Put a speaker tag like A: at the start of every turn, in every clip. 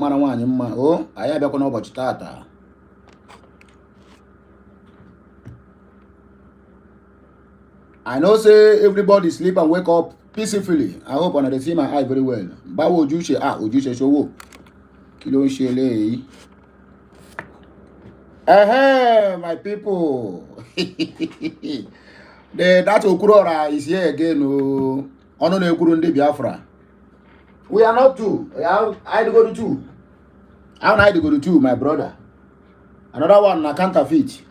A: mara nwaanyị mma o anyị abịakwa n'ụbọchị tata. I know say everybody sleep and wake up peacefully. I hope una dey see my eye very well. Báwo ojúṣe ojúṣe ṣòwò kí ló ń ṣe eléyìí. My people. That Okurora is here again. Ono na-ekwuru ndị Biafra. We are not two. I go to two. How I go to two, my brother. Another one na counterfeit.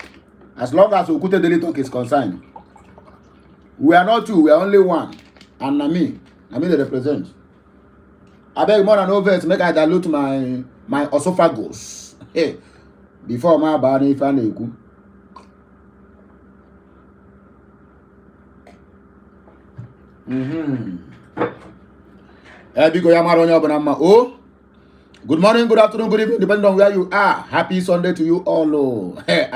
A: As long as Okute Daily Talk is concerned. We are not two, we are only one. And na me they represent. I beg more than over make I dilute my esophagus. Hey, before my body if I know. Oh, good morning, good afternoon, good evening, depending on where you are. Happy Sunday to you all. Oh, hey,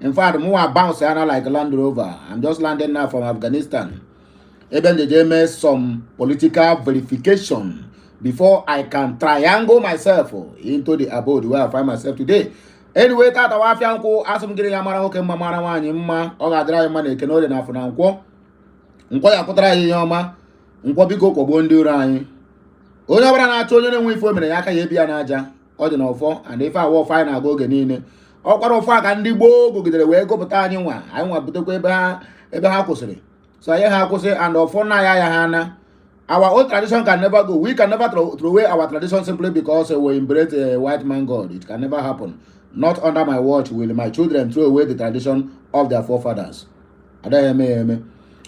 A: in fact, more bounce like a Land Rover. I'm just landing now from Afghanistan. Even they made some political verification before I can triangle myself into the abode where I find myself today. Anyway, tata wa fianko asum giri yamara oke mamara wanyi mma oga dra yama na kenole na afuna nkwo ya kutara yiyoma nkwo biko kwogbo ndi ura anyi. Onye ọbụla na-achọ onye na-enwe ife omere ya aka ya ebi ya n'aja ọ dị n'ọfọ and ife awọ fine na-aga oge niile ọ kwara ụfọ aka ndị gboo gogidere wee gụpụta anyị nwa butekwa ebe ha kwụsịrị so anyị ha kwụsị and ọfọ na ya ha na our old tradition can never go. We can never throw away our tradition simply because we embrace a white man god. It can never happen. Not under my watch will my children throw away the tradition of their forefathers. Adayeme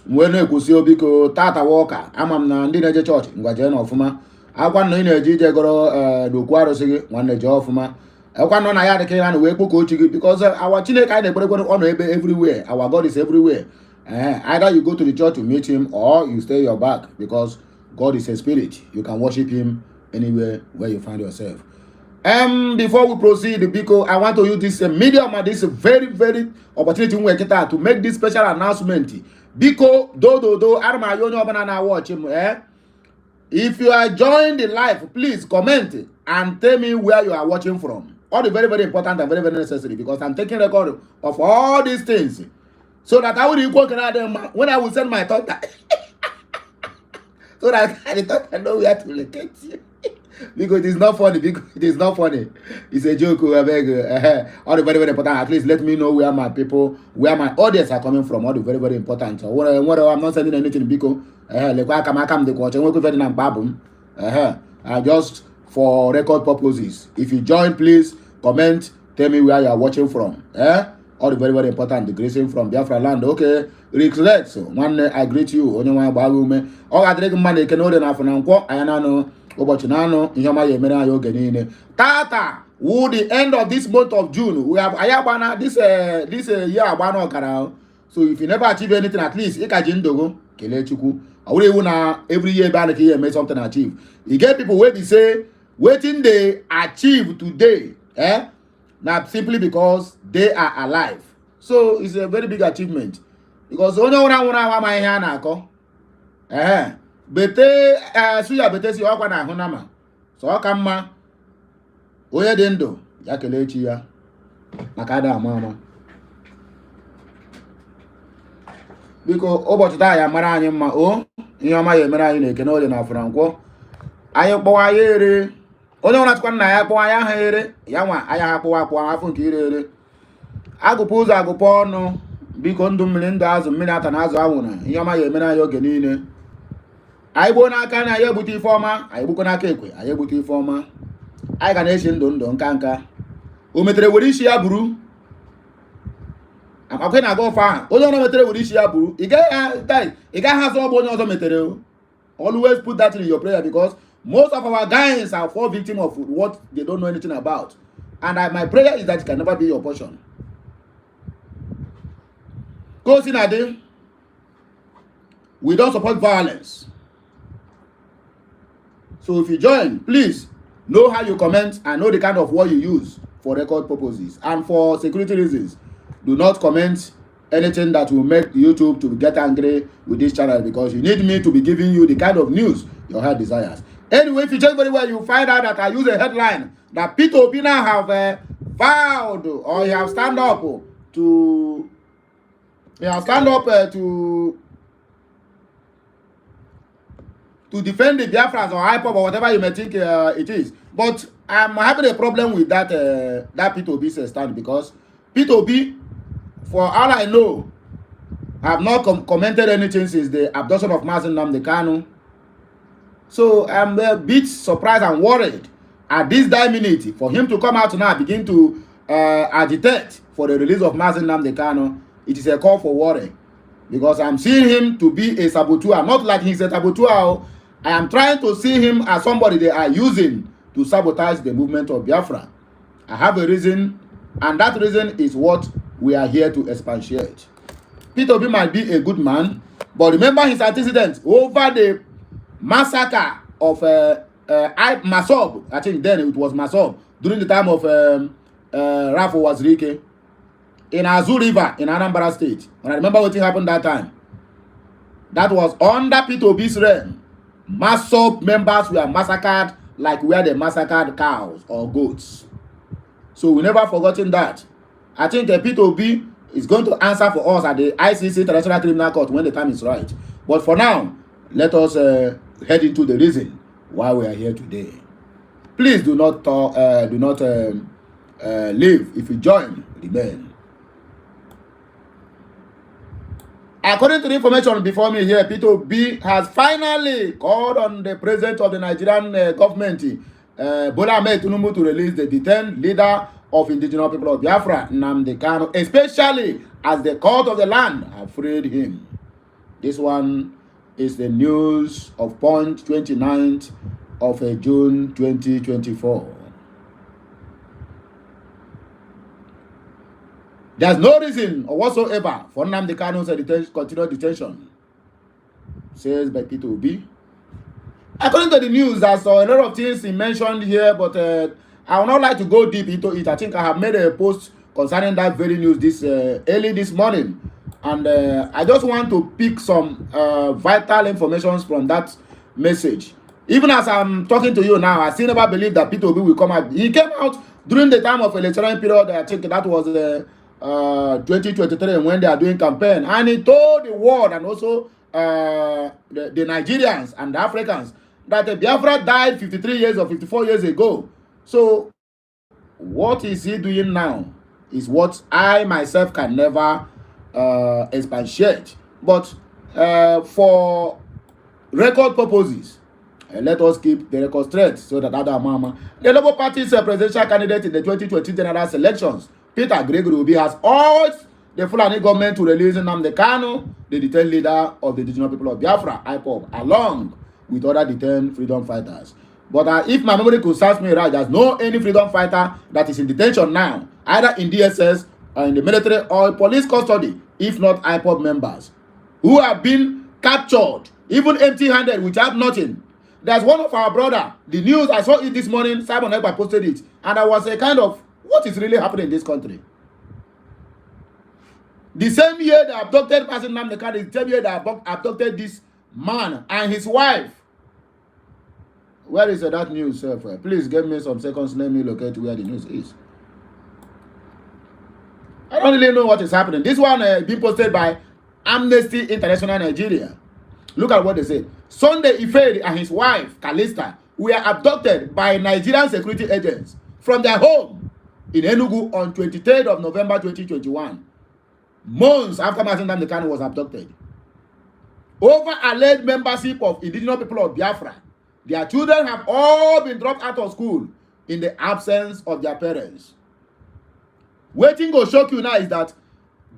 A: mwe na-ekwusi obiko tata walker amam na ndị na-eje church ngwaje na ọfụma akwa nọ na-eje ije goro dokwu arụsị gị nwanne je ọfụma akwa nọ na ya dịka ya na wee kpoko ochi gị because our Chineke anyị na-ekperekwe ọ nọ ebe everywhere. Our God is everywhere. Either you go to the church to meet him or you stay your back because God is a spirit. You can worship him anywhere where you find yourself. Before we proceed, because I want to use this medium and this very, very opportunity to make this special announcement. Because watch him. If you are joined the live, please comment and tell me where you are watching from. All the very, very important and very, very necessary because I'm taking record of all these things. So that I will equal when I will send my thought. So that I thought I know where to locate you. Because it is not funny. Because it is not funny. It's a joke. I beg. All the very, very important. At least let me know where my people, where my audience are coming from. All the very, very important. So I'm not sending anything because just for record purposes. If you join, please comment. Tell me where you are watching from. All the very, very important. The greeting from Biafra land. Okay. Recollect. So one I greet you. Only one bagume. All I drink money can order enough and unquote. I know. Obochinano, Yama Yemena Yoganine. Tata, would the end of this month of June, we have Ayabana this year Abano Canal. So if you never achieve anything, at least Ikajindogo, Kelechuku, I every year Banaki made something achieve. You get people where they say, waiting they achieve today, not simply because they are alive. So it's a very big achievement. Because only one my hand, bete suya bete si ọkwa na ahụ nama so ọ ka mma onye dị ndụ ya kelee chi ya maka ada ama biko ụbọchị taa ya mara anyị mma ihe ọma ya emere anyị na-ekene ole na Afrankwọ anyị kpọwa ya ere onye ọra tụkwa nna ya kpọwa ya ha ere ya nwa anya ha kpọwa afọ nke ire ere agụpụ ụzọ agụpụ ọnụ biko ndụ mmiri ndụ azụ mmiri ata na azụ anwụrụ ihe ọma ya emere anyị oge niile. I bona aka na ya ebute ife ọma anyị gbukọ n'aka ekwe anyị ebute ife ọma anyị ga na-echi ndụ nka o metere were isi ya buru akwa na-aga ofe ahụ onye ọzọ metere were isi ya buru ị gaghị hazụ ọ bụ onye ọzọ metere. Always put that in your prayer because most of our guys are fall victim of what they don't know anything about, and my prayer is that it can never be your portion. Go Sinade, we don't support violence. So if you join, please know how you comment and know the kind of word you use for record purposes. And for security reasons, do not comment anything that will make YouTube to get angry with this channel because you need me to be giving you the kind of news your heart desires. Anyway, if you check very well, you find out that I use a headline that Peter Obi now have vowed or he have stand up to to defend the Biafrans or IPOB or whatever you may think it is. But I'm having a problem with that that Peter Obi stand, because Peter Obi, for all I know, have not commented anything since the abduction of Mazi Nnamdi Kanu. So I'm a bit surprised and worried at this dire minute for him to come out now and begin to agitate for the release of Mazi Nnamdi Kanu. It is a call for worry, because I'm seeing him to be a saboteur. Not like he's a saboteur. I am trying to see him as somebody they are using to sabotage the movement of Biafra. I have a reason, and that reason is what we are here to expatiate. Peter Obi might be a good man, but remember his antecedents over the massacre of Masob. I think then it was Masob during the time of Rafo Wazirike in Azu River in Anambra State. And I remember what happened that time. That was under Peter Obi's reign. Masob members were massacred like where they massacred cows or goats. So we never forgotten that. I think Peter Obi is going to answer for us at the ICC International Criminal Court when the time is right. But for now, let us head into the reason why we are here today. Please do not leave. If you join, remain. According to the information before me here, Peter Obi has finally called on the president of the Nigerian government, Bola Ahmed Tinubu, to release the detained leader of indigenous people of Biafra, Nnamdi Kanu, especially as the court of the land have freed him. This one is the news of Punch, 29th of June 2024. There's no reason or whatsoever for Nnamdi Kanu's continued detention, says by Peter Obi. According to the news, I saw a lot of things he mentioned here, but I would not like to go deep into it. I think I have made a post concerning that very news this early this morning, and I just want to pick some vital information from that message. Even as I'm talking to you now, I still never believe that Peter Obi will come out. He came out during the time of electoral period. I think that was 2023 when they are doing campaign, and he told the world and also the Nigerians and the Africans that Biafra died 53 years or 54 years ago. So what is he doing now is what I myself can never expatiate. But for record purposes, let us keep the record straight so that other mama, the Labour Party's presidential candidate in the 2020 general elections, Peter Gregory Obi, has urged the Fulani government to release Nnamdi Kanu, the detained leader of the indigenous people of Biafra, IPOB, along with other detained freedom fighters. But if my memory could serve me right, there's no any freedom fighter that is in detention now, either in DSS or in the military or police custody, if not IPOB members, who have been captured, even empty-handed, without nothing. There's one of our brother, the news, I saw it this morning, Simon Ekpa posted it, and I was a kind of, what is really happening in this country? The same year they abducted Mazi Nnamdi Kanu, the same year they abducted this man and his wife. Where is that news, sir? Please give me some seconds. Let me locate where the news is. I don't really know what is happening. This one being posted by Amnesty International Nigeria. Look at what they say. Sunday Ifedi and his wife, Kalista, were abducted by Nigerian security agents from their home in Enugu on 23rd of November 2021. Months after Mazi Nnamdi Kanu was abducted. Over alleged membership of indigenous people of Biafra, their children have all been dropped out of school in the absence of their parents. Waiting to shock you now is that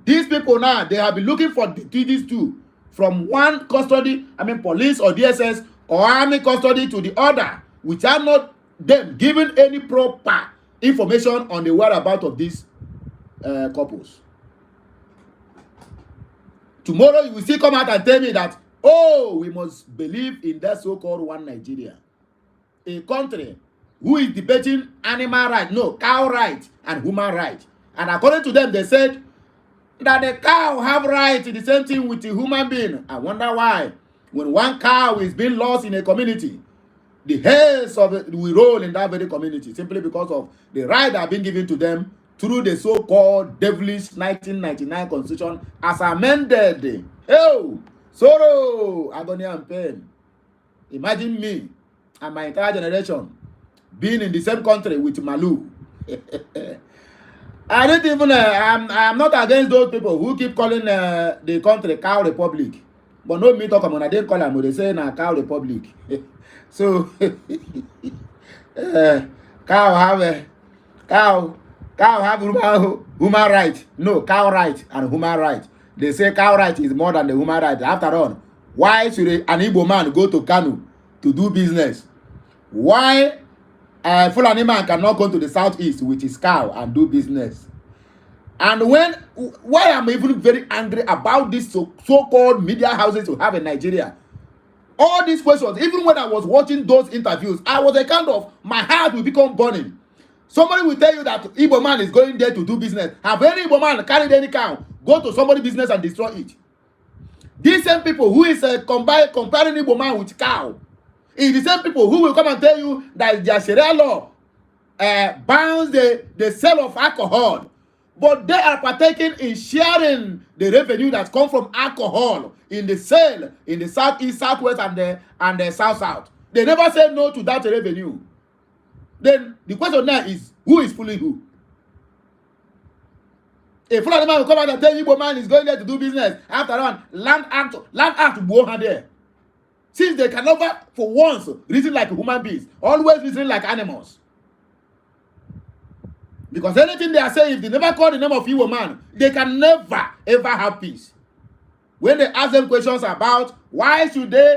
A: these people now, they have been looking for these two from one custody, police or DSS or army custody to the other, without not them giving any proper information on the whereabouts of these couples. Tomorrow you will still come out and tell me that, oh, we must believe in that so-called one Nigeria. A country who is debating animal rights, no, cow rights and human rights. And according to them, they said that the cow have rights, the same thing with the human being. I wonder why. When one cow is being lost in a community, the heads of it will roll in that very community simply because of the right that have been given to them through the so-called devilish 1999 constitution as amended. Oh, sorrow, agony and pain. Imagine me and my entire generation being in the same country with Malu. I don't even, I'm not against those people who keep calling the country Cow Republic. But no me talk about, I didn't call them, they say na Cow Republic. So, cow have human right. No, cow right and human right. They say cow right is more than the human right. After all, why should an Igbo man go to Kano to do business? Why Fulani man cannot go to the southeast with his cow and do business? And why I'm even very angry about this so-called media houses we have in Nigeria. All these questions, even when I was watching those interviews, I was a kind of, my heart will become burning. Somebody will tell you that Igbo man is going there to do business. Have any Igbo man carried any cow, go to somebody's business and destroy it? These same people who is comparing Igbo man with cow, is the same people who will come and tell you that their Sharia law bans the sale of alcohol. But they are partaking in sharing the revenue that comes from alcohol in the sale in the southeast, southwest, and the south. They never say no to that revenue. Then the question now is, who is fooling who? A Fulani man will come out and tell you, Igbo man is going there to do business. After all, land act go there. Since they can never, for once, reason like human beings, always reason like animals. Because anything they are saying, if they never call the name of Igbo man, they can never, ever have peace. When they ask them questions about why should they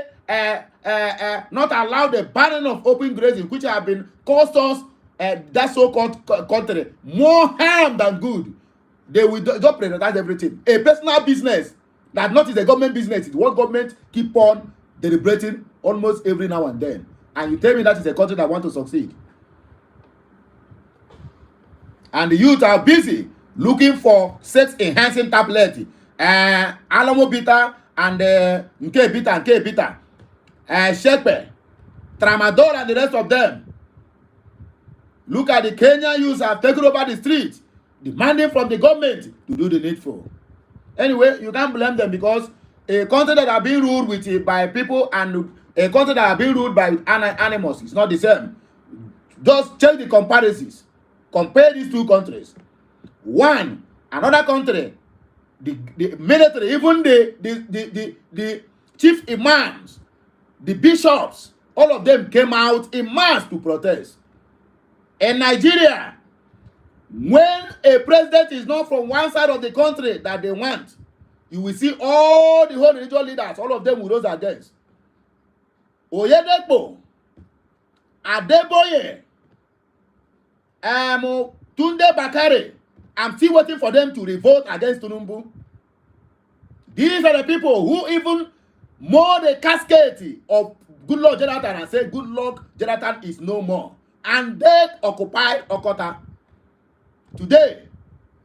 A: not allow the banning of open grazing, which have been cost us, that so-called country, more harm than good, they will just prioritize everything. A personal business that not is a government business, is what government keep on deliberating almost every now and then. And you tell me that is a country that want to succeed. And the youth are busy looking for sex-enhancing tablet, Alamo Bita and Nke Bita, Shepe, Tramadol and the rest of them. Look at the Kenyan youths have taken over the streets, demanding from the government to do the needful. Anyway, you can't blame them because a country that are being ruled with by people and a country that are being ruled by animals is not the same. Just check the comparisons. Compare these two countries. One, another country, the military, even the chief imams, the bishops, all of them came out in mass to protest. In Nigeria, when a president is not from one side of the country that they want, you will see all the whole religious leaders, all of them will rise against. Oyedepo, Adeboye, Tunde Bakare, I'm still waiting for them to revolt against Tinubu. These are the people who even more the cascade of Goodluck Jonathan and say Goodluck Jonathan is no more. And they occupied Okota. Today,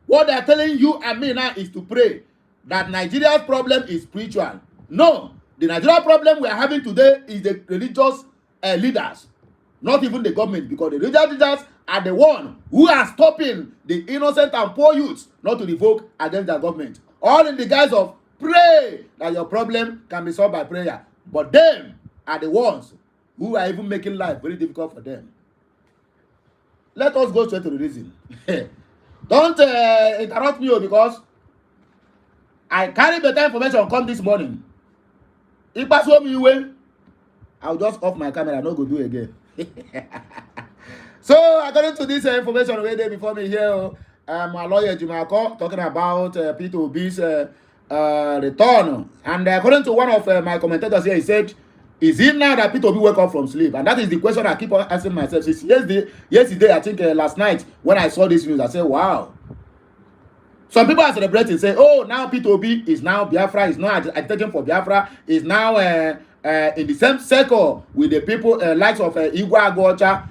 A: what they are telling you and me now is to pray that Nigeria's problem is spiritual. No, the Nigerian problem we are having today is the religious leaders, not even the government, because the religious leaders are the one who are stopping the innocent and poor youths not to revoke against the government. All in the guise of pray that your problem can be solved by prayer. But them are the ones who are even making life very difficult for them. Let us go straight to the reason. Don't interrupt me because I carry better information come this morning. If I show me way, I'll just off my camera and not go do it again. So, according to this information way there before me here, my lawyer Jimako talking about P2B's return. And according to one of my commentators here, he said, is it now that P2B wake up from sleep? And that is the question I keep on asking myself. Since yesterday, I think last night, when I saw this news, I said, wow. Some people are celebrating, say, oh, now P2B is now Biafra, is not agitating for Biafra, is now in the same circle with the people likes of Igwa Gocha,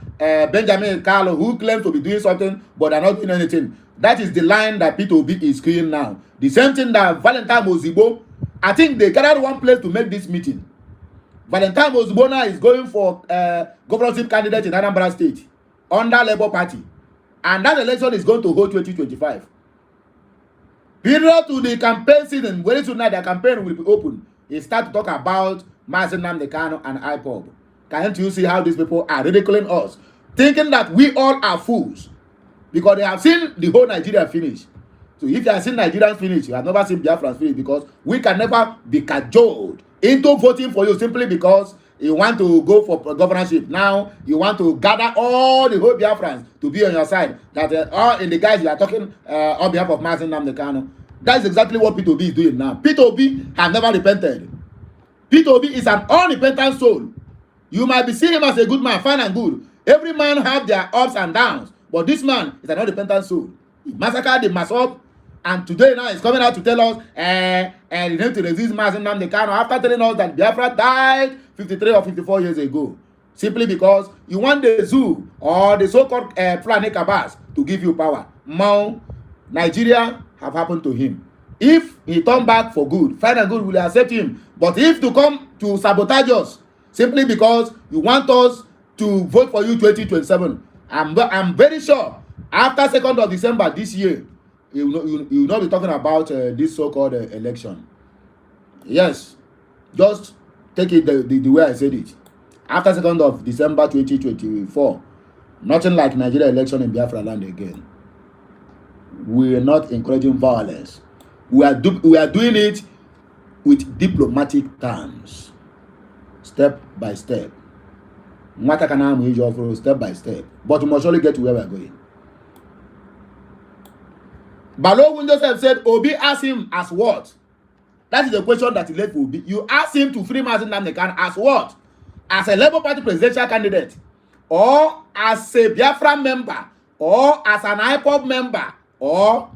A: Benjamin Carlo, who claim to be doing something, but are not doing anything. That is the line that P2B is screaming now. The same thing that Valentine Mozibo, I think they gathered one place to make this meeting. Valentine Ozubona is going for governorship candidate in Anambra State under Labour Party. And that election is going to hold 2025. Period to the campaign season, very soon now the campaign will be open. They start to talk about Mazi Nnamdi Kanu and IPOB. Can't you see how these people are ridiculing us? Thinking that we all are fools. Because they have seen the whole Nigeria finish. So if you have seen Nigerians finish, you have never seen Biafrans finish, because we can never be cajoled into voting for you simply because you want to go for governorship. Now you want to gather all the whole Biafrans to be on your side. That all in the guys you are talking on behalf of Mazi Nnamdi Kanu. That is exactly what P2B is doing now. P2B has never repented. P2B is an unrepentant soul. You might be seeing him as a good man, fine and good. Every man have their ups and downs, but this man is an unrepentant soul. He massacred the Masop, and today now he's coming out to tell us and he need to resist Mazi Nnamdi Kanu after telling us that Biafra died 53 or 54 years ago. Simply because you want the zoo or the so-called Fulani Kabas to give you power. Now, Nigeria have happened to him. If he turn back for good, fine and good, will accept him. But if to come to sabotage us simply because you want us to vote for you 2027, I'm very sure after 2nd of December this year, you will not be talking about this so-called election. Yes, just take it the way I said it. After 2nd of December 2024, nothing like Nigeria election in Biafra land again. We are not encouraging violence. We are doing it with diplomatic terms, step by step. Step by step. But we must surely get to where we are going. Balogun Joseph said, Obi asked him as what? That is the question that he left for Obi. You asked him to free Mazi Nnamdi Kanu as what? As a Labour Party presidential candidate, or as a Biafra member, or as an IPOB member, or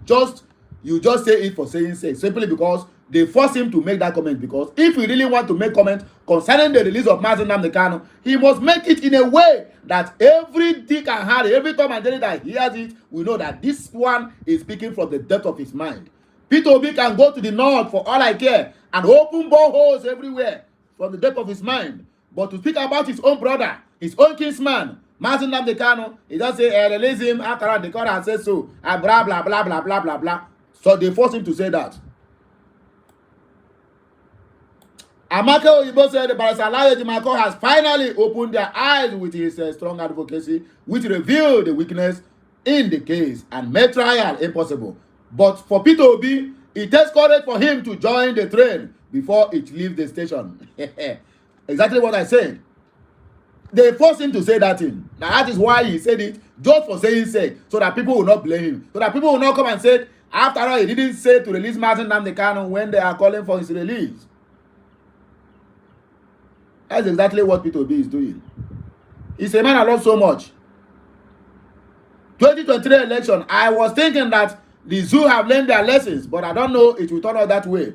A: you just say it for saying sake, simply because they force him to make that comment. Because if he really want to make comment concerning the release of Mazi Nnamdi Kanu, he must make it in a way that every dick and Harry, every Tom and Jerry that hears it, we know that this one is speaking from the depth of his mind. P2B can go to the north for all I care and open boreholes everywhere from the depth of his mind. But to speak about his own brother, his own kinsman, Mazi Nnamdi Kanu, he just say, release him after all the court has said so, and blah, blah, blah, blah, blah, blah, blah. So they force him to say that. Amake Oyibo said the Barrister Alaye Ejimakor has finally opened their eyes with his strong advocacy, which revealed the weakness in the case and made trial impossible. But for P2B, it takes courage for him to join the train before it leaves the station. Exactly what I said. They forced him to say that thing. Now that is why he said it, just for saying sake, so that people will not blame him. So that people will not come and say, after all, he didn't say to release Mazi Nnamdi Kanu when they are calling for his release. That's exactly what P2B is doing. He's a man I love so much. 2023 election, I was thinking that the zoo have learned their lessons, but I don't know it will turn out that way.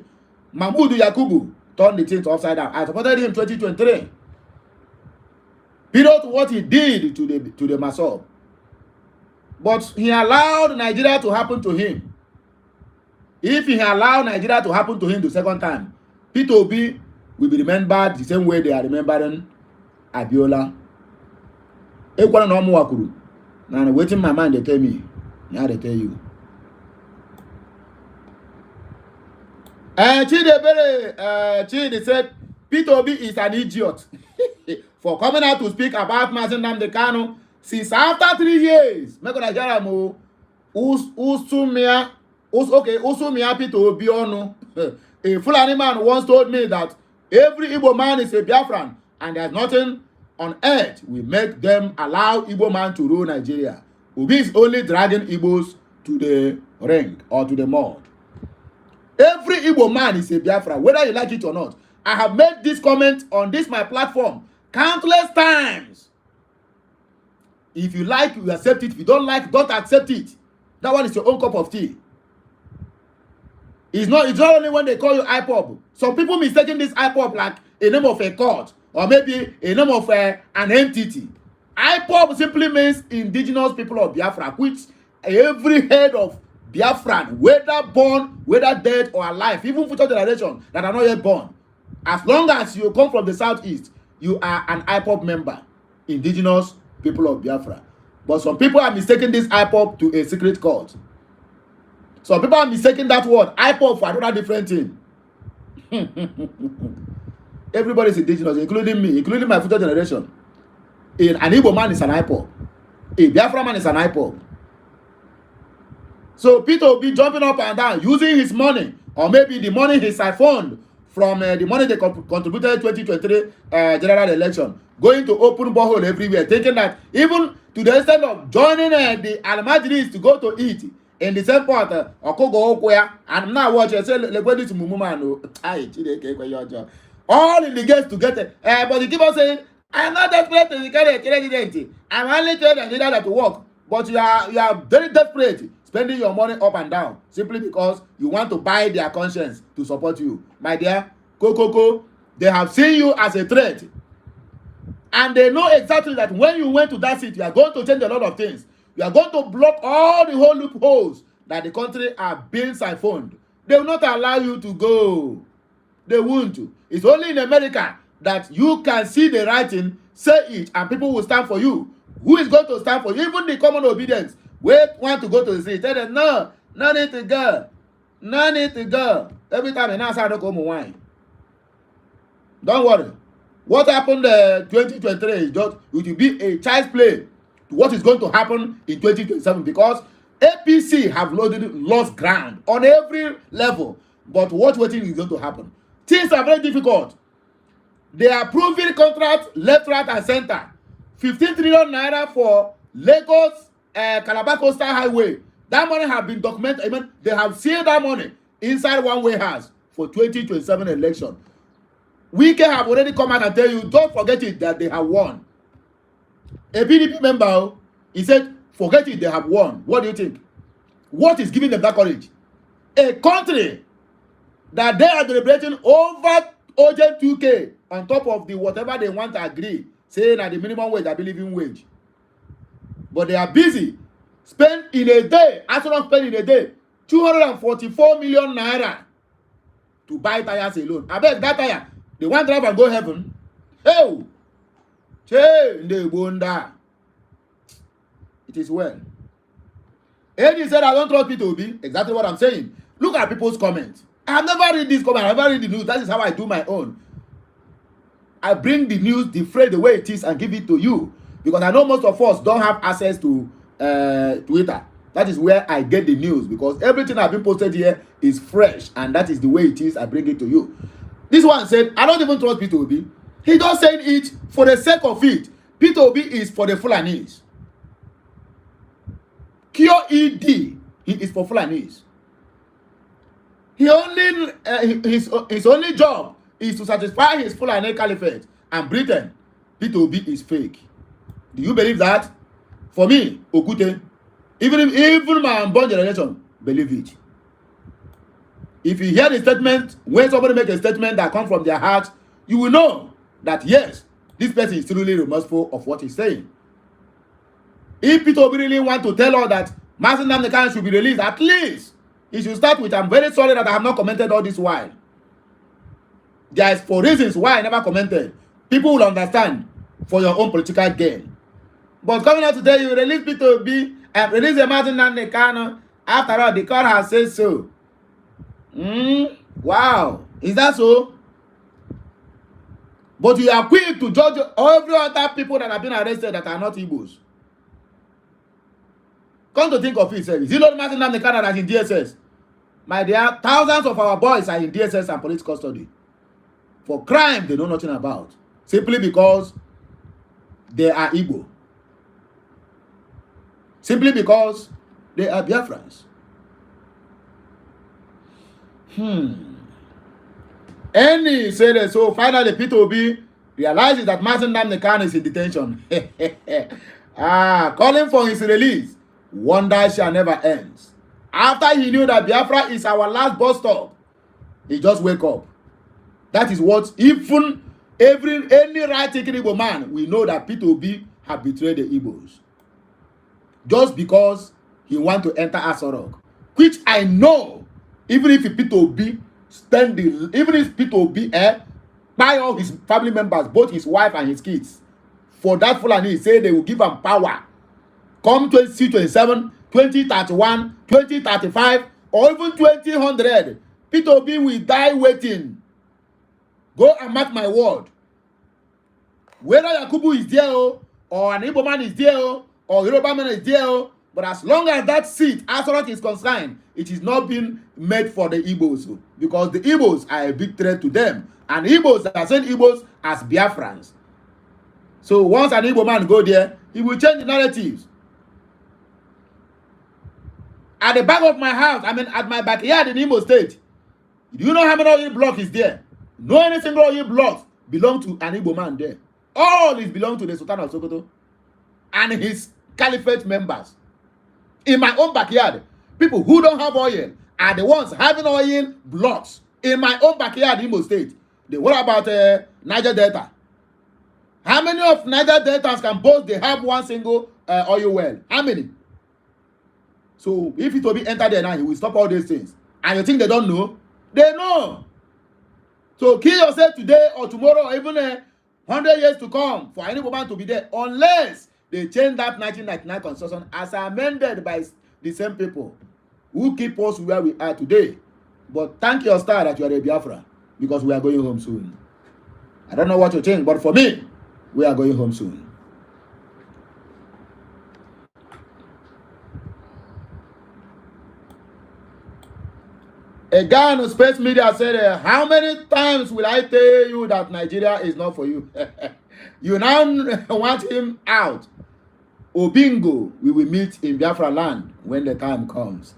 A: Mahmoud Yakubu turned the things upside down. I supported him in 2023. Period to what he did to the Masop. But he allowed Nigeria to happen to him. If he allowed Nigeria to happen to him the second time, P2B will be remembered the same way they are remembering Abiola. Ekwana no mo wakuru. Na waiting my mind they tell me. Now they tell you. Chidi said P2B is an idiot for coming out to speak about Mazi Nnamdi Kanu since after 3 years. Make una hear am o. Usumia P2B onu. A Fulani man once told me that every Igbo man is a Biafran, and there's nothing on earth will make them allow Igbo man to rule Nigeria. Obi is only dragging Igbos to the ring or to the mud. Every Igbo man is a Biafran, whether you like it or not. I have made this comment on this my platform countless times. If you like, you accept it. If you don't like, don't accept it. That one is your own cup of tea. It's not only when they call you IPOB. Some people mistaking this IPOB like a name of a court or maybe a name of an entity. IPOB simply means indigenous people of Biafra, which every head of Biafran, whether born, whether dead or alive, even future generations that are not yet born, As long as you come from the southeast, you are an IPOB member, indigenous people of Biafra. But some people are mistaking this IPOB to a secret cult. Some people are mistaking that word IPOB for another different thing. Everybody is indigenous, including me, including my future generation. An Igbo man is an IPOB. A Biafra man is an IPOB. So Peter will be jumping up and down, using his money, or maybe the money he siphoned from the money they contributed 2023 general election, going to open borehole everywhere, thinking that even to the extent of joining the Almajiris to go to eat in the same part, and now watch it, say, this all in the gates to get it. But he keep on saying, I'm not desperate to get a president. I'm only trying to that to work. But you are very desperate, spending your money up and down simply because you want to buy their conscience to support you. My dear, they have seen you as a threat. And they know exactly that when you went to that seat, you are going to change a lot of things. You are going to block all the whole loopholes that the country are being siphoned. They will not allow you to go. They won't. It's only in America that you can see the writing, say it, and people will stand for you. Who is going to stand for you? Even the common obedience. Want to go to the street. Tell them, no need to go. No need to go. Every time an answer don't come wine. Don't worry. What happened 2023 is just, it will be a child's play to what is going to happen in 2027, because APC have lost ground on every level. But what is going to happen? Things are very difficult. They are approving contracts left, right, and center. 15 trillion naira for Lagos Calabar Coastal Highway. That money have been documented. I mean, they have sealed that money inside one warehouse for 2027 election. Wike have already come out and tell you, don't forget it, that they have won. A PDP member, he said, forget it, they have won. What do you think? What is giving them that courage? A country that they are deliberating over urgent 2K on top of the whatever they want to agree, saying that the minimum wage, I believe in wage. But they are busy. Spend in a day, Astronaut spend in a day, 244 million naira to buy tires alone. I bet that tire, they want to drive and go heaven. Hey, they wonder. It is well. Eddie said, I don't trust P2B. Exactly what I'm saying. Look at people's comments. I have never read this comment. I have never read the news. That is how I do my own. I bring the news, the way it is, and give it to you. Because I know most of us don't have access to Twitter. That is where I get the news. Because everything I've been posted here is fresh. And that is the way it is. I bring it to you. This one said, I don't even trust P2B. He just said it for the sake of it. P2B is for the Fulanis. QED, he is for Fulanis. He only his only job is to satisfy his Fulani caliphate, and Britain. P2B is fake. Do you believe that? For me, Okute, even my unborn generation believe it. If you hear the statement, when somebody makes a statement that comes from their heart, you will know that yes, this person is truly remorseful of what he's saying. If P2B really want to tell us that Mazen Nnamdi Kanu should be released, at least he should start with, I'm very sorry that I have not commented all this while. There is 4 reasons why I never commented. People will understand for your own political gain. But coming out today, you release P2B and release the Mazen Nnamdi Kanu. After all, the court has said so. Wow. Is that so? But you are quick to judge every other people that have been arrested that are not Igbos. Come to think of it, is it not Mazen Nnamdi Kanu that's in DSS? My dear, thousands of our boys are in DSS and police custody for crime they know nothing about, simply because they are Igbo. Simply because they are Biafrans. Any said so. Finally, P2B realizes that Mazen Nnamdi Kanu is in detention. Calling for his release. Wonder shall never end. After he knew that Biafra is our last bus stop, he just wake up. That is what even any right-thinking Igbo man will know, that P2B have betrayed the Igbos. Just because he want to enter Asorok, which I know, even if P2B buy all his family members, both his wife and his kids. For that Fulani, say they will give him power. Come 2027, 2031, 2035, or even 2000. Peter Obi will die waiting. Go and mark my word. Whether Yakubu is there, or an Igbo man is there, or Yoruba man is there, but as long as that seat, as far as is concerned, it is not being made for the Igbos, because the Igbos are a big threat to them, and Igbos are saying Igbos as Biafrans. So once an Igbo man go there, he will change the narratives. At the back of my house, I mean at my backyard in Imo State, do you know how many oil blocks is there? No, any single oil blocks belong to an Igbo man there. All is belong to the Sultan of Sokoto and his caliphate members. In my own backyard, people who don't have oil are the ones having oil blocks. In my own backyard, Imo State. What about Niger Delta? How many of Niger Deltas can boast they have one single oil well? How many? So if it will be entered there now, he will stop all these things. And you think they don't know? They know. So kill yourself today or tomorrow or even 100 years to come for any woman to be there, unless they change that 1999 constitution as amended by the same people who keep us where we are today. But thank your star that you are a Biafra, because we are going home soon. I don't know what you think, but for me, we are going home soon. A guy on Space Media said, how many times will I tell you that Nigeria is not for you? You now want him out. Obingo, we will meet in Biafra land when the time comes.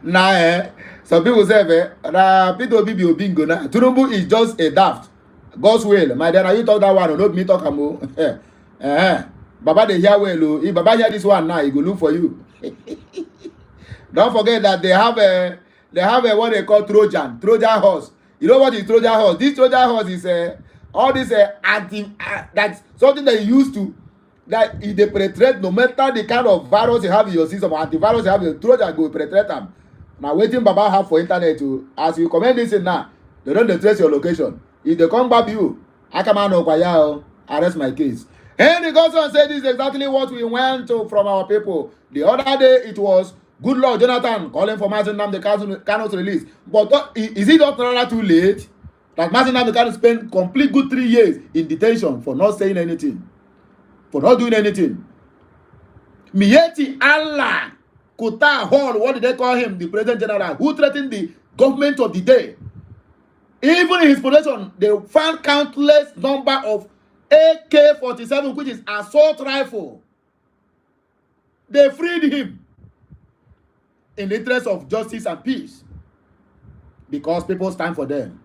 A: Now, some people say, Peter Obi be Obingo now. Tinubu is just a daft. God's will. My dear, you talk that one, don't me talk amo. Baba they hear well. If Baba hear this one now, he go look for you. Don't forget that they have a what they call Trojan horse. You know what is Trojan horse? This Trojan horse is all this that's something that you used to, that if they penetrate, no matter the kind of virus you have in your system, or antivirus you have, the Trojan go penetrate them. Now waiting Baba have for internet to, as you comment this in now, they don't trace your location. If they come back you, I come out of arrest my case. And the government said this is exactly what we went to from our people. The other day it was good Lord Jonathan calling for Martin Nnamdi Kanu's release. But is it not rather too late that Martin Nnamdi Kanu spent complete good 3 years in detention for not saying anything, for not doing anything? Mieti Allah Kota Hall, what did they call him? The President General, who threatened the government of the day. Even in his possession, they found countless number of AK-47, which is assault rifle. They freed him in the interest of justice and peace, because people stand for them.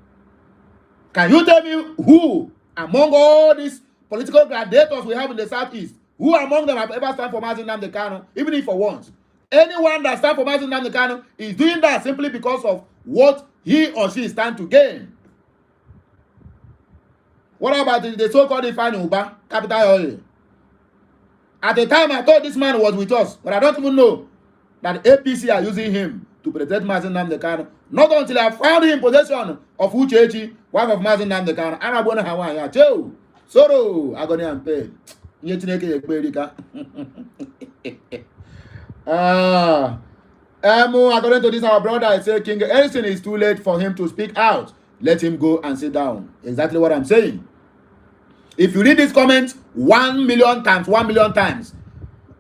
A: Can you tell me who among all these political gladiators we have in the Southeast, who among them have ever stand for Martin Nnamdi Kanu, even if for once? Anyone that stands for Martin Nnamdi Kanu is doing that simply because of what he or she stand to gain. What about the so-called Ifeanyi Uba, Capital Oil? At the time, I thought this man was with us, but I don't even know that APC are using him to protect Martin Nnamdi Kanu. Not until I found him in possession of Uchechi, wife of Martin Nnamdi Kanu. I'm going to Hawaii. Joe, Soro, Agony and Pay. According to this, our brother, I say King Edison is too late for him to speak out. Let him go and sit down. Exactly what I'm saying. If you read this comment 1 million times, 1 million times,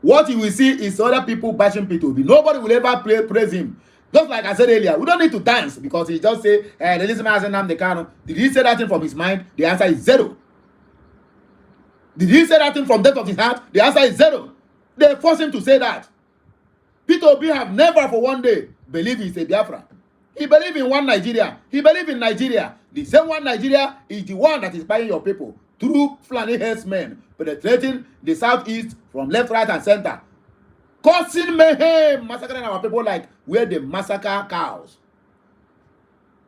A: what you will see is other people bashing P2B. Nobody will ever praise him. Just like I said earlier, we don't need to dance because he just say, release Martin Nnamdi Kanu. Did he say that thing from his mind? The answer is zero. Did he say that thing from depth of his heart? The answer is zero. They force him to say that. P2B have never for one day believed he's a Biafra. He believes in one Nigeria. He believes in Nigeria. The same one Nigeria is the one that is buying your people through Fulani herdsmen penetrating the Southeast from left, right, and center, causing mayhem, massacring our people like where they massacre cows.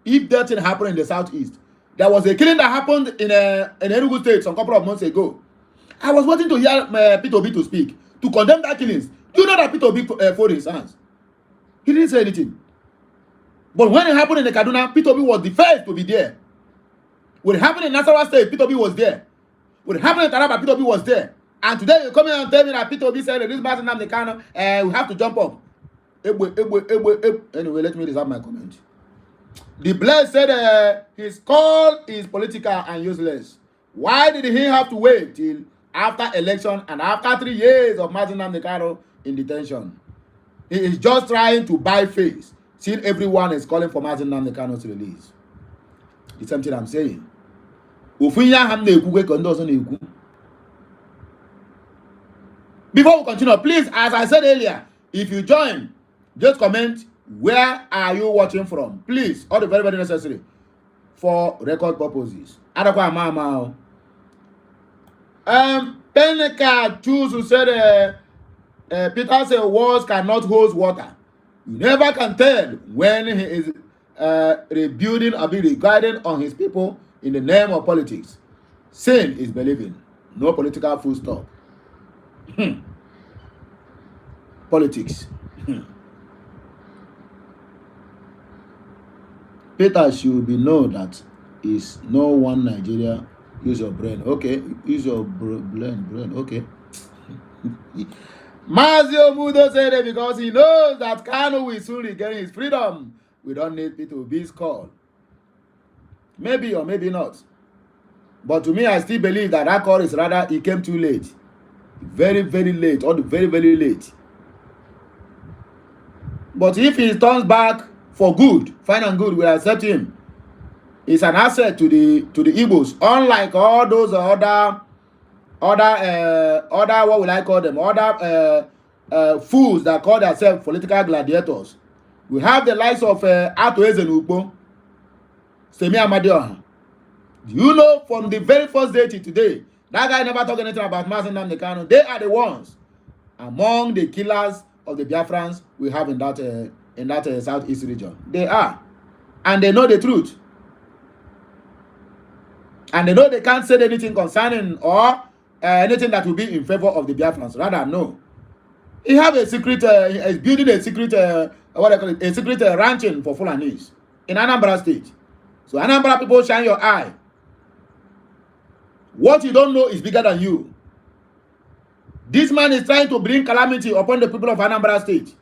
A: If that thing happened in the Southeast, there was a killing that happened in Enugu State some couple of months ago. I was waiting to hear P2B to speak, to condemn that killings. Do you know that P2B folded his hands? He didn't say anything. But when it happened in the Kaduna, P2B was the first to be there. When it happened in Nasarawa State, P2B was there. When it happened in Taraba, P2B was there. And today you come in and tell me that P2B said this Martin Namdekano, we have to jump up. Anyway, let me reserve my comment. The blessed said his call is political and useless. Why did he have to wait till after election and after 3 years of Martin Namdekano in detention? He is just trying to buy face, since everyone is calling for Martin Namdekano's release. The same thing I'm saying. Before we continue, please, as I said earlier, if you join, just comment where are you watching from. Please, all the very, very necessary for record purposes. Peneka choose who said Peter said walls cannot hold water. You never can tell when he is rebuilding or be regarding on his people in the name of politics. Sin is believing. No political full stop. Politics. Peter should be known that is no one Nigeria. Use your brain. Okay. Use your brain. Okay. Mazio Mudo said it because he knows that Kanu will soon regain his freedom. We don't need P2B's call. Maybe or maybe not. But to me, I still believe that that call is rather, he came too late. Very, very late. Or very, very late. But if he turns back for good, fine and good, we accept him. He's an asset to the Igbos. Unlike all those other what will I call them? Other fools that call themselves political gladiators. We have the likes of Ato Ezenukbo, Semi Amadioha. Do you know from the very first day to today, that guy never talked anything about Martin Namdekano. They are the ones among the killers of the Biafrans we have in that southeast region. They are. And they know the truth. And they know they can't say anything concerning or anything that will be in favor of the Biafrans. Rather, no. He have a secret, he's building a secret, what I call it, a secret ranching for Fulanis in Anambra State. So Anambra people, shine your eye. What you don't know is bigger than you. This man is trying to bring calamity upon the people of Anambra State.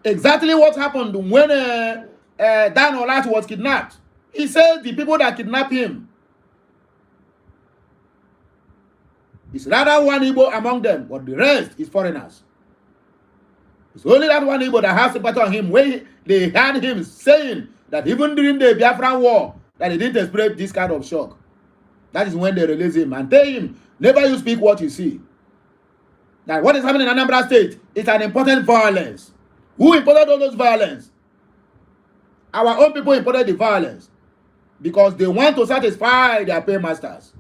A: Exactly what happened when Dan Olat was kidnapped. He said the people that kidnapped him, it's rather one Igbo among them, but the rest is foreigners. It's only that one Igbo that has sympathy on him, where they had him saying that even during the Biafran war, that he didn't experience this kind of shock. That is when they release him and tell him, never you speak what you see. Now, what is happening in Anambra State is an important violence. Who imported all those violence? Our own people imported the violence because they want to satisfy their paymasters.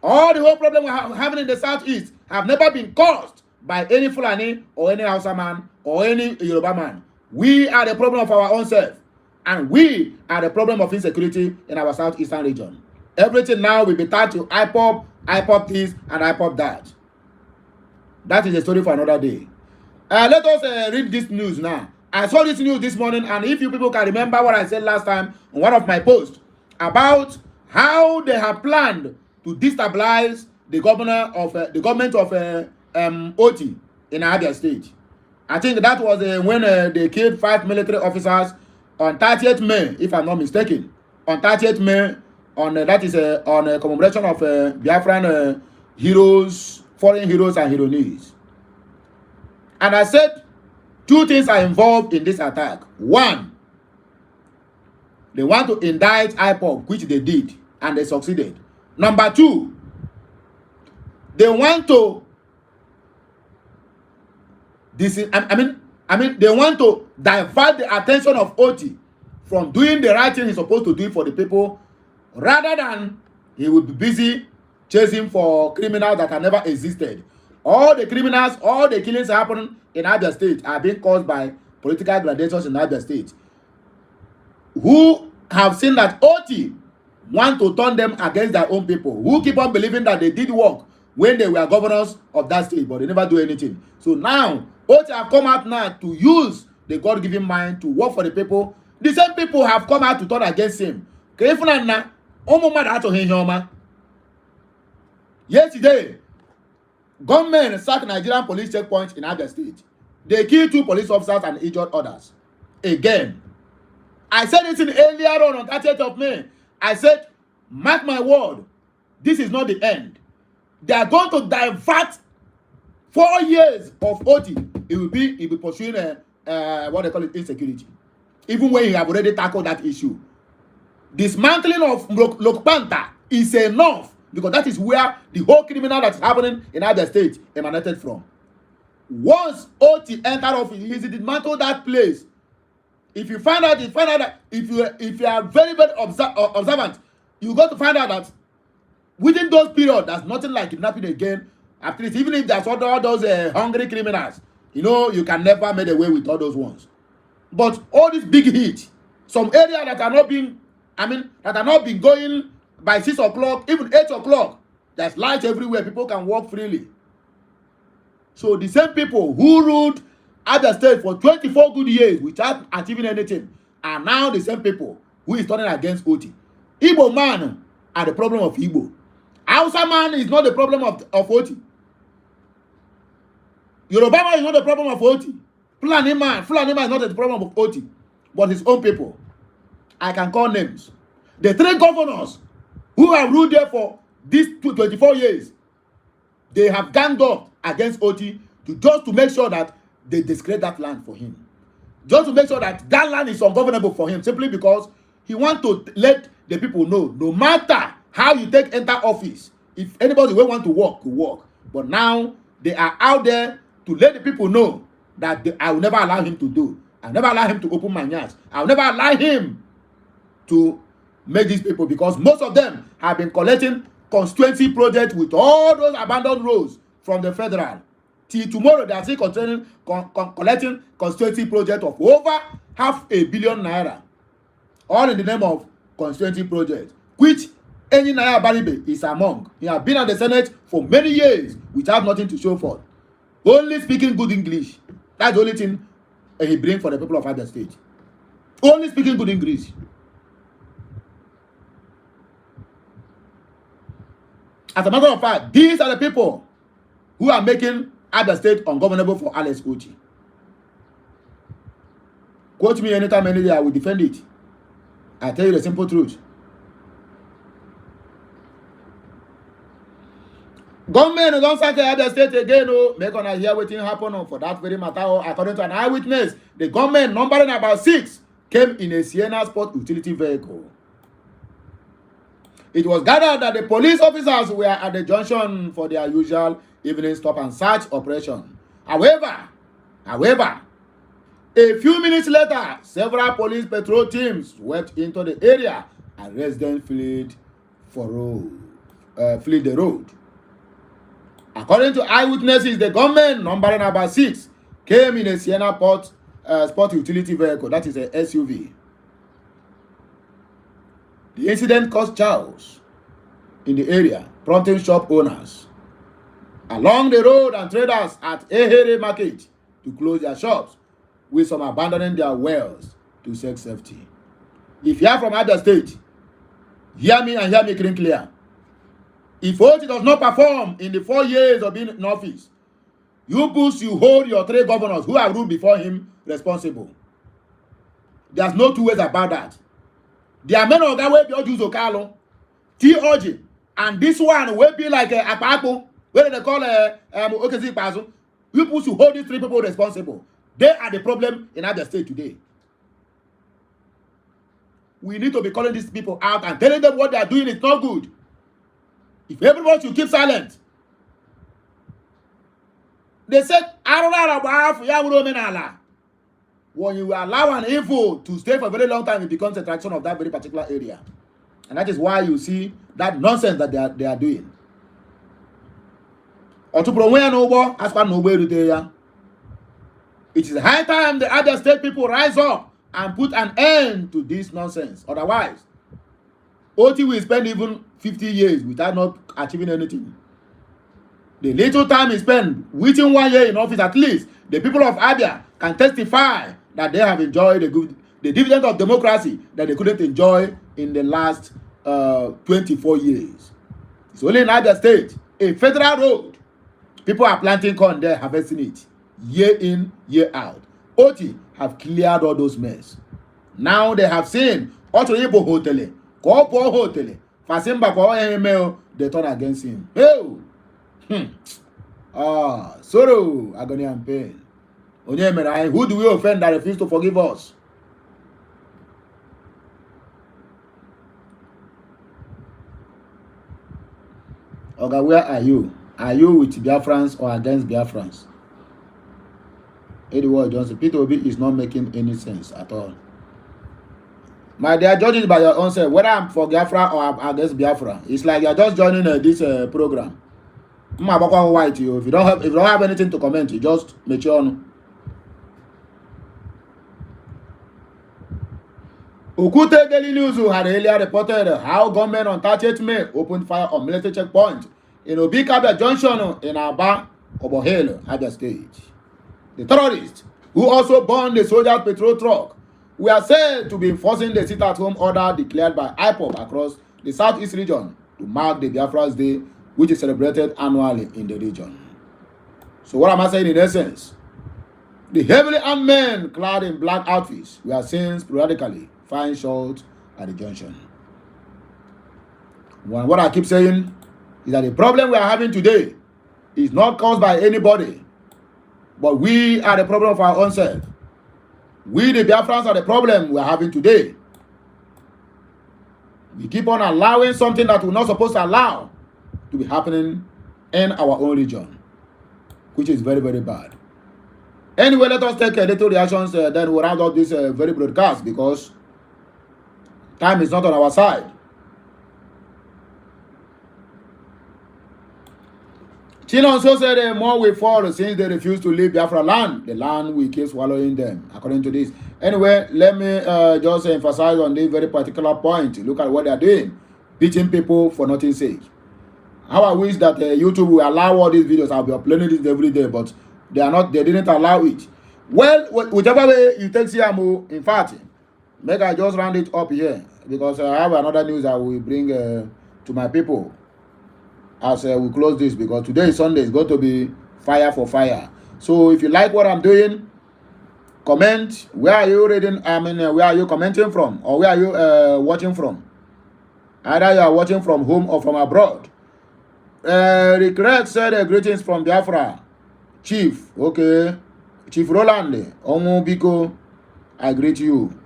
A: All the whole problem we're having in the southeast have never been caused by any Fulani or any Hausa man or any Yoruba man. We are the problem of our own self. And we are the problem of insecurity in our southeastern region. Everything now will be tied to IPOB, IPOB this and IPOB that. That is a story for another day. Let us read this news now. I saw this news this morning, and if you people can remember what I said last time on one of my posts about how they have planned to destabilize the government of Oti in Abia State. I think that was when they killed 5 military officers on 30th May, if I'm not mistaken. On 30th May, on that is on a commemoration of Biafran heroes, foreign heroes and heroines. And I said 2 things are involved in this attack. 1, they want to indict IPOB, which they did, and they succeeded. Number 2, they want to they want to divert the attention of Oti from doing the right thing he's supposed to do for the people, rather than he would be busy chasing for criminals that have never existed. All the criminals, all the killings happening in Abia State are being caused by political gladiators in Abia State who have seen that Oti want to turn them against their own people, who keep on believing that they did work when they were governors of that state, but they never do anything. So now, Oti have come out now to use the God-given mind to work for the people. The same people have come out to turn against him. Yesterday, government sacked Nigerian police checkpoint in Abia State. They killed 2 police officers and injured others. Again, I said it in earlier on 30th of May. I said, mark my word, this is not the end. They are going to divert 4 years of OT. It will be pursuing what they call it, insecurity. Even when you have already tackled that issue. Dismantling of Lokpanta is enough, because that is where the whole criminal that is happening in other states emanated from. Once OT entered office, he dismantled that place. If you find out that if you are very, very observant, you got to find out that within those periods, there's nothing like kidnapping again. At least, even if there's all those hungry criminals, you can never make away with all those ones. But all these big hits, some areas that are not being, that are not being going by 6 o'clock, even 8 o'clock, there's light everywhere. People can walk freely. So the same people who ruled Abia State for 24 good years without achieving anything are now the same people who is turning against OT. Igbo man are the problem of Igbo. Hausa man is not the problem of OT. Yoruba man is not the problem of OT. Fulani man is not the problem of OT, but his own people. I can call names. The 3 governors who have ruled there for these 24 years, they have ganged up against OT just to make sure that they discredit that land for him. Just to make sure that that land is ungovernable for him, simply because he wants to let the people know, no matter how you enter office, if anybody will want to work, could work. But now they are out there to let the people know that I will never allow him to do. I'll never allow him to open my mouth. I'll never allow him to make these people, because most of them have been collecting constituency projects with all those abandoned roads from the federal. Till tomorrow, they are still collecting constituency project of over 500 million naira, all in the name of constituency project, which any Naira Baribe is among. He has been at the Senate for many years without nothing to show for. Only speaking good English. That's the only thing he brings for the people of Abia State. Only speaking good English. As a matter of fact, these are the people who are making Abia State ungovernable for Alex Otti. Quote me anytime, any day, I will defend it. I tell you the simple truth. Government don't sack Abia State again. Make on hear what happen for that very matter. According to an eyewitness, the government, numbering about 6, came in a Sienna Sport utility vehicle. It was gathered that the police officers were at the junction for their usual evening stop and search operation. However, a few minutes later, several police patrol teams swept into the area and residents fled the road. According to eyewitnesses, the government, numbering about 6, came in a Sienna Sport utility vehicle, that is a SUV. The incident caused chaos in the area, prompting shop owners along the road and traders at Ehere Market to close their shops, with some abandoning their wells to seek safety. If you are from Abia State, hear me and hear me clear. If Otti does not perform in the 4 years of being in office, you hold your 3 governors who have ruled before him responsible. There's no 2 ways about that. There are many of that way be Ojuzo Okalo, T.O.G., and this one will be like a Akpakpo, where they call Okezi Pazu. You hold these 3 people responsible. They are the problem in Abia State today. We need to be calling these people out and telling them what they are doing is not good. If everybody should keep silent. They said, when you allow an evil to stay for a very long time, it becomes a traction of that very particular area. And that is why you see that nonsense that they are doing. It is high time the other state people rise up and put an end to this nonsense. Otherwise, Otti will spend even 50 years without not achieving anything. The little time he spent within 1 year in office, at least the people of Abia can testify that they have enjoyed the dividend of democracy that they couldn't enjoy in the last 24 years. It's only in Abia State, a federal road. People are planting corn there, harvesting it year in, year out. Oti have cleared all those mess. Now they have seen Ocho Ibo Hotel, Kopo Hotel, Fasimba Kwa Email, they turn against him. Oh! Sorrow, agony and pain. Who do we offend that refuse to forgive us? Oga, where are you? Are you with Biafrans or against Biafrans? Edward Johnson, IPOB is not making any sense at all. My dear, judge it by your own self. Whether I'm for Biafra or I'm against Biafra, it's like you're just joining this program. White, if you don't have anything to comment, you just make sure. Okute Daily News had earlier reported how government on 30th May opened fire on military checkpoint in Obikabia Junction in Aba, Obohelo, Abia State. The terrorists, who also burned the soldiers' petrol truck, were said to be enforcing the sit-at-home order declared by IPOB across the southeast region to mark the Biafra's Day, which is celebrated annually in the region. So what am I saying in essence? The heavily armed men clad in black outfits were seen sporadically firing shots at the junction. What I keep saying is that the problem we are having today is not caused by anybody, but we are the problem of our own self. We, the Biafrans, are the problem we are having today. We keep on allowing something that we're not supposed to allow to be happening in our own region, which is very, very bad. Anyway, let us take a little reactions, then we'll round up this very broadcast because time is not on our side. Chinonso said more will fall since they refuse to leave Biafra land. The land will keep swallowing them, according to this. Anyway, let me just emphasize on this very particular point. Look at what they are doing. Beating people for nothing's sake. How I wish that YouTube will allow all these videos. I'll be uploading this every day, but they didn't allow it. Well, whichever way you take CMO, in fact, make I just round it up here because I have another news I will bring to my people as we close this, because today is Sunday. It's going to be fire for fire. So if you like what I'm doing, comment. Where are you reading? Where are you commenting from, or where are you watching from? Either you are watching from home or from abroad. Rick said greetings from Biafra. Chief, okay. Chief Roland, Omubiko, I greet you.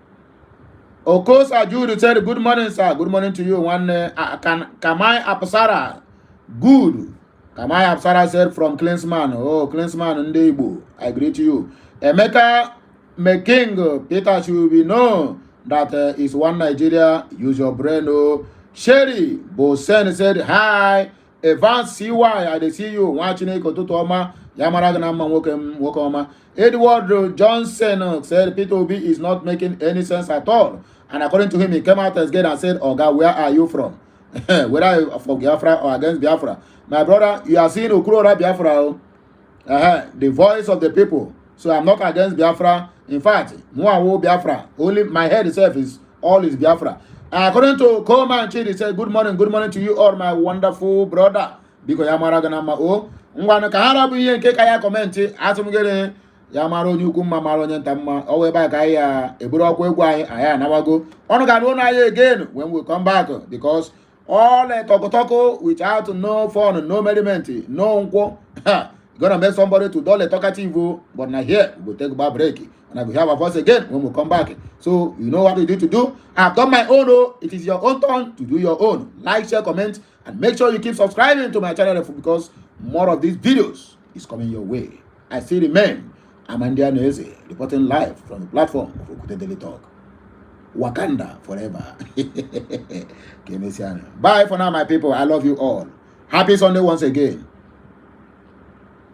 A: Okosa Jude said, good morning, sir. Good morning to you. One Kamai Apsara. Good. Kamai Apsara said from Klinsman. Oh, Klinsman Ndeibo. I greet you. Emeka Meking, Peter should be known that is one Nigeria. Use your brain. Oh, Sherry Bosen said, hi. Evans CY, I see you. Watching it. Kotutoma. Yamaraganama Wokoma. Edward Johnson said IPOB is not making any sense at all. And according to him, he came out again and said, Oga, where are you from? Whether are you for Biafra or against Biafra? My brother, you are seeing Ukurora Biafra, the voice of the people. So I'm not against Biafra. In fact, Muawo Biafra. Only my head itself is all is Biafra. According to Coleman Chidi, he said, good morning to you all, my wonderful brother. Because Yamaraganama O. Ngwana kahara bu ihe nke ka ya komenti atụmgere ya mara onye ukwu mma mara onye nta mma o wee ba ka ya eburu ọkwa egwu anyị aya nawago ọnụ ga no na ya again when we come back, because all talk without no fun, no merriment, no nkwo gonna make somebody to dull a talkative. But now here we will take a bar break and I will have a voice again when we come back. So you know what you need to do. I've done my own. Oh, it is your own turn to do your own. Like, share, comment, and make sure you keep subscribing to my channel because more of these videos is coming your way. I still remain Amandia Neze, reporting live from the platform of Okute Daily Talk. Wakanda forever. Bye for now, my people. I love you all. Happy Sunday once again.